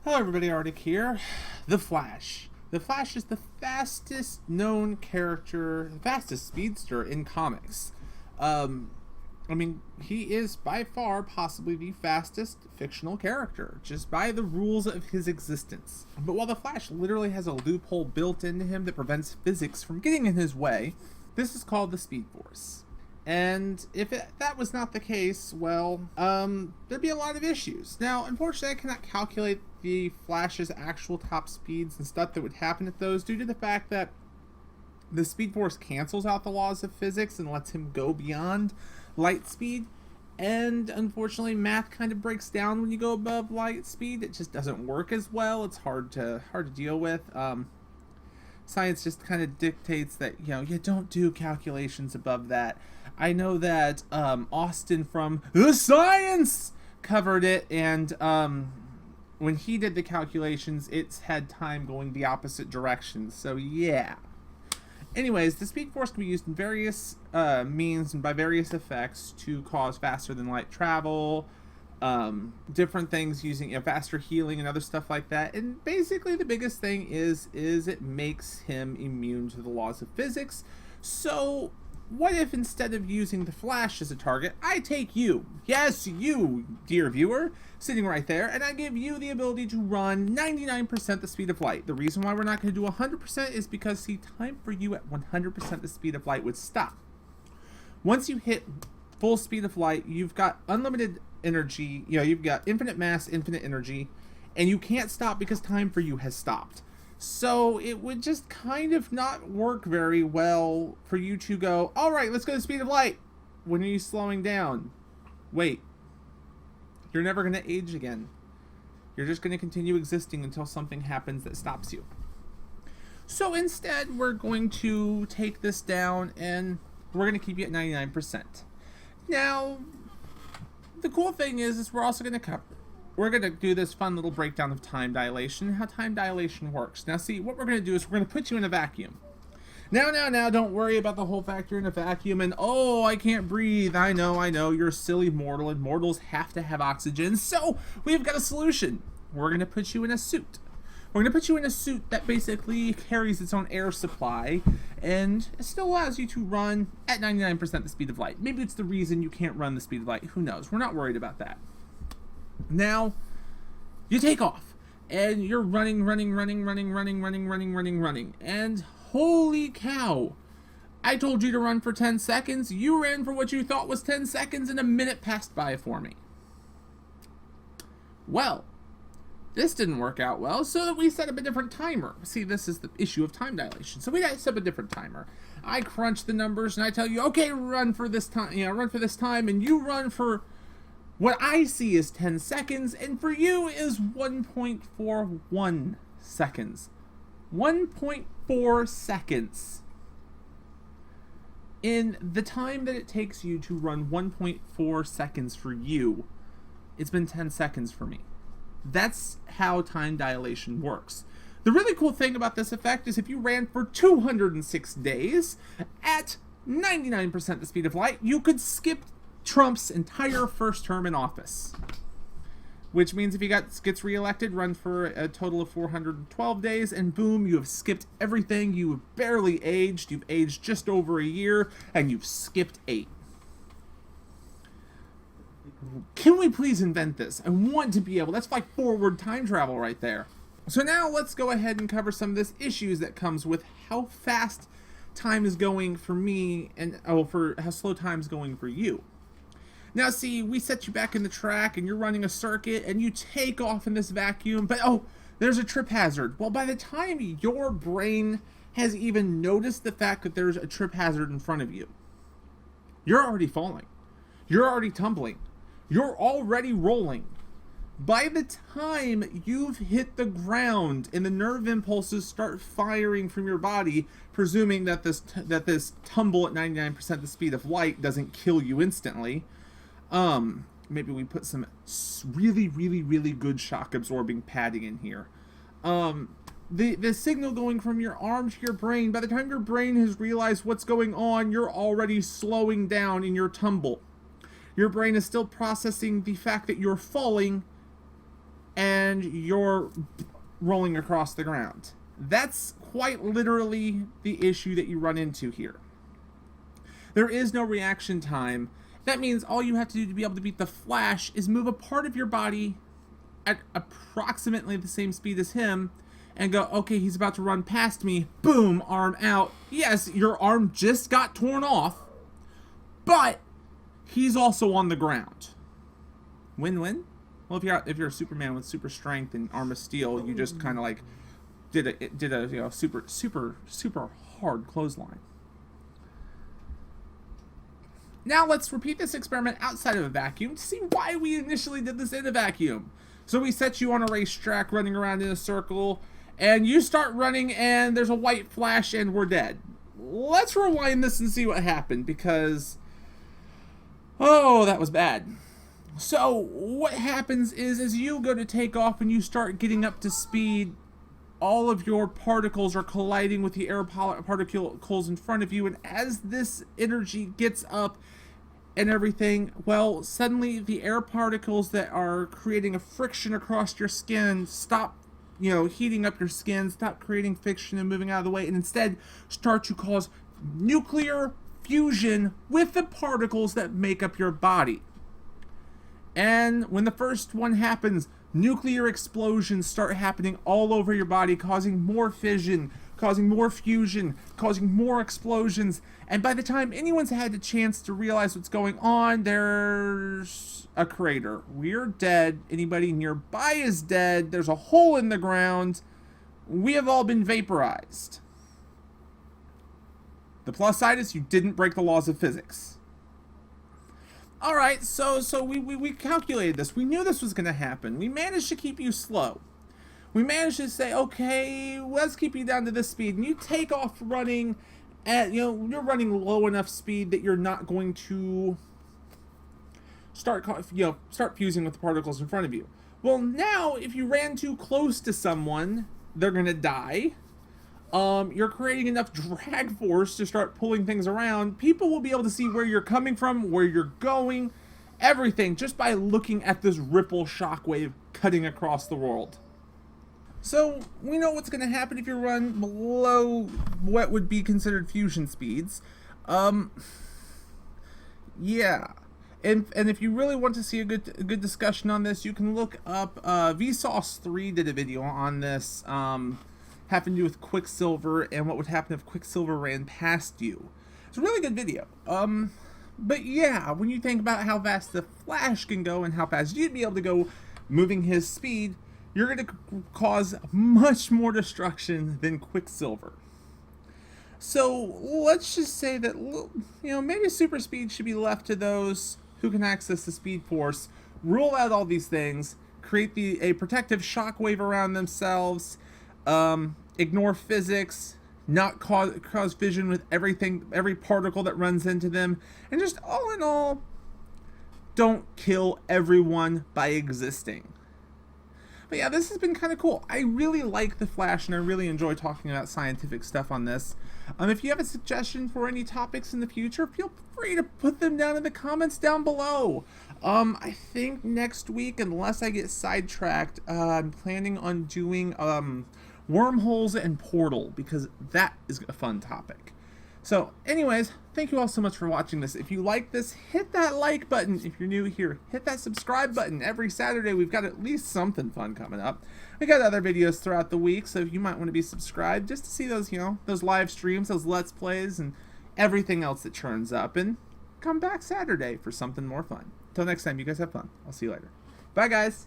Hello everybody, Arctic here. The Flash. The Flash is the fastest known character, the fastest speedster in comics. He is by far possibly the fastest fictional character, just by the rules of his existence. But while the Flash literally has a loophole built into him that prevents physics from getting in his way, this is called the Speed Force. And if that was not the case, well, there'd be a lot of issues. Now, unfortunately, I cannot calculate the Flash's actual top speeds and stuff that would happen at those due to the fact that the Speed Force cancels out the laws of physics and lets him go beyond light speed. And unfortunately, math kind of breaks down when you go above light speed. It just doesn't work as well. It's hard to deal with. Science just kind of dictates that, you don't do calculations above that. I know that Austin from The Science covered it, and when he did the calculations, it's had time going the opposite direction. So, yeah. Anyways, the Speed Force can be used in various means and by various effects to cause faster than light travel, different things using faster healing and other stuff like that. And basically the biggest thing is it makes him immune to the laws of physics. So what if instead of using the Flash as a target, I take you, yes you, dear viewer, sitting right there, and I give you the ability to run 99% the speed of light. The reason why we're not going to do 100% is because, see, time for you at 100% the speed of light would stop. Once you hit full speed of light, you've got unlimited energy, you've got infinite mass, infinite energy, and you can't stop because time for you has stopped. So it would just kind of not work very well for you to go, all right, let's go to the speed of light. When are you slowing down? Wait. You're never going to age again. You're just going to continue existing until something happens that stops you. So instead, we're going to take this down and we're going to keep you at 99%. Now, the cool thing is we're also going to we're going to do this fun little breakdown of time dilation, how time dilation works. Now, see, what we're going to do is we're going to put you in a vacuum. Now, don't worry about the whole factor in a vacuum and, oh, I can't breathe. I know, you're a silly mortal, and mortals have to have oxygen, so we've got a solution. We're going to put you in a suit. We're going to put you in a suit that basically carries its own air supply, and it still allows you to run at 99% the speed of light. Maybe it's the reason you can't run the speed of light. Who knows? We're not worried about that. Now, you take off, and you're running, and holy cow, I told you to run for 10 seconds, you ran for what you thought was 10 seconds, and a minute passed by for me. Well, this didn't work out well, so we set up a different timer. See, this is the issue of time dilation. So we set up a different timer. I crunch the numbers, and I tell you, okay, run for this time, and you run for what I see is 10 seconds, and for you is 1.41 seconds. 1.4 seconds. In the time that it takes you to run 1.4 seconds for you, it's been 10 seconds for me. That's how time dilation works. The really cool thing about this effect is if you ran for 206 days at 99% the speed of light, you could skip Trump's entire first term in office. Which means if he gets reelected, run for a total of 412 days, and boom, you have skipped everything. You have barely aged. You've aged just over a year, and you've skipped 8. Can we please invent this? I want to be able. That's like forward time travel right there. So now let's go ahead and cover some of this issues that comes with how fast time is going for me and for how slow time is going for you. Now, see, we set you back in the track, and you're running a circuit, and you take off in this vacuum, but, there's a trip hazard. Well, by the time your brain has even noticed the fact that there's a trip hazard in front of you, you're already falling. You're already tumbling. You're already rolling. By the time you've hit the ground and the nerve impulses start firing from your body, presuming that this tumble at 99% the speed of light doesn't kill you instantly, maybe we put some really good shock absorbing padding in here. The signal going from your arm to your brain, by the time your brain has realized what's going on, you're already slowing down in your tumble. Your brain is still processing the fact that you're falling and you're rolling across the ground. That's quite literally the issue that you run into here. There is no reaction time. That means all you have to do to be able to beat the Flash is move a part of your body at approximately the same speed as him and go, okay, he's about to run past me. Boom, arm out. Yes, your arm just got torn off, but he's also on the ground. Win-win? Well, if you're a Superman with super strength and arm of steel, you just kind of like did a super hard clothesline. Now let's repeat this experiment outside of a vacuum to see why we initially did this in a vacuum. So we set you on a racetrack running around in a circle, and you start running and there's a white flash and we're dead. Let's rewind this and see what happened, because oh, that was bad. So what happens is as you go to take off and you start getting up to speed, all of your particles are colliding with the air particles in front of you, and as this energy gets up and everything, well, suddenly the air particles that are creating a friction across your skin stop, heating up your skin, stop creating friction and moving out of the way, and instead start to cause nuclear fusion with the particles that make up your body. And when the first one happens, nuclear explosions start happening all over your body, causing more fission, causing more fusion, causing more explosions. And by the time anyone's had the chance to realize what's going on, there's a crater. We're dead. Anybody nearby is dead. There's a hole in the ground. We have all been vaporized. The plus side is you didn't break the laws of physics. All right, so we calculated this. We knew this was going to happen. We managed to keep you slow. We managed to say, okay, let's keep you down to this speed. And you take off running at, you're running low enough speed that you're not going to start fusing with the particles in front of you. Well, now, if you ran too close to someone, they're going to die. You're creating enough drag force to start pulling things around. People will be able to see where you're coming from, where you're going, everything, just by looking at this ripple shockwave cutting across the world. So we know what's going to happen if you run below what would be considered fusion speeds. Yeah. And if you really want to see a good discussion on this, you can look up Vsauce 3 did a video on this. Having to do with Quicksilver and what would happen if Quicksilver ran past you. It's a really good video. But yeah, when you think about how fast the Flash can go and how fast you'd be able to go moving his speed, you're going to cause much more destruction than Quicksilver. So let's just say that, maybe super speed should be left to those who can access the Speed Force, rule out all these things, create a protective shockwave around themselves, ignore physics, not cause fission with every particle that runs into them, and just all in all, don't kill everyone by existing. But yeah, this has been kind of cool. I really like The Flash, and I really enjoy talking about scientific stuff on this. If you have a suggestion for any topics in the future, feel free to put them down in the comments down below. I think next week, unless I get sidetracked, I'm planning on doing wormholes and Portal, because that is a fun topic. So anyways, thank you all so much for watching this. If you like this, hit that like button. If you're new here, hit that subscribe button. Every Saturday we've got at least something fun coming up. We got other videos throughout the week, so you might want to be subscribed just to see those, those live streams, those let's plays, and everything else that churns up. And come back Saturday for something more fun. Until next time, you guys have fun. I'll see you later. Bye guys.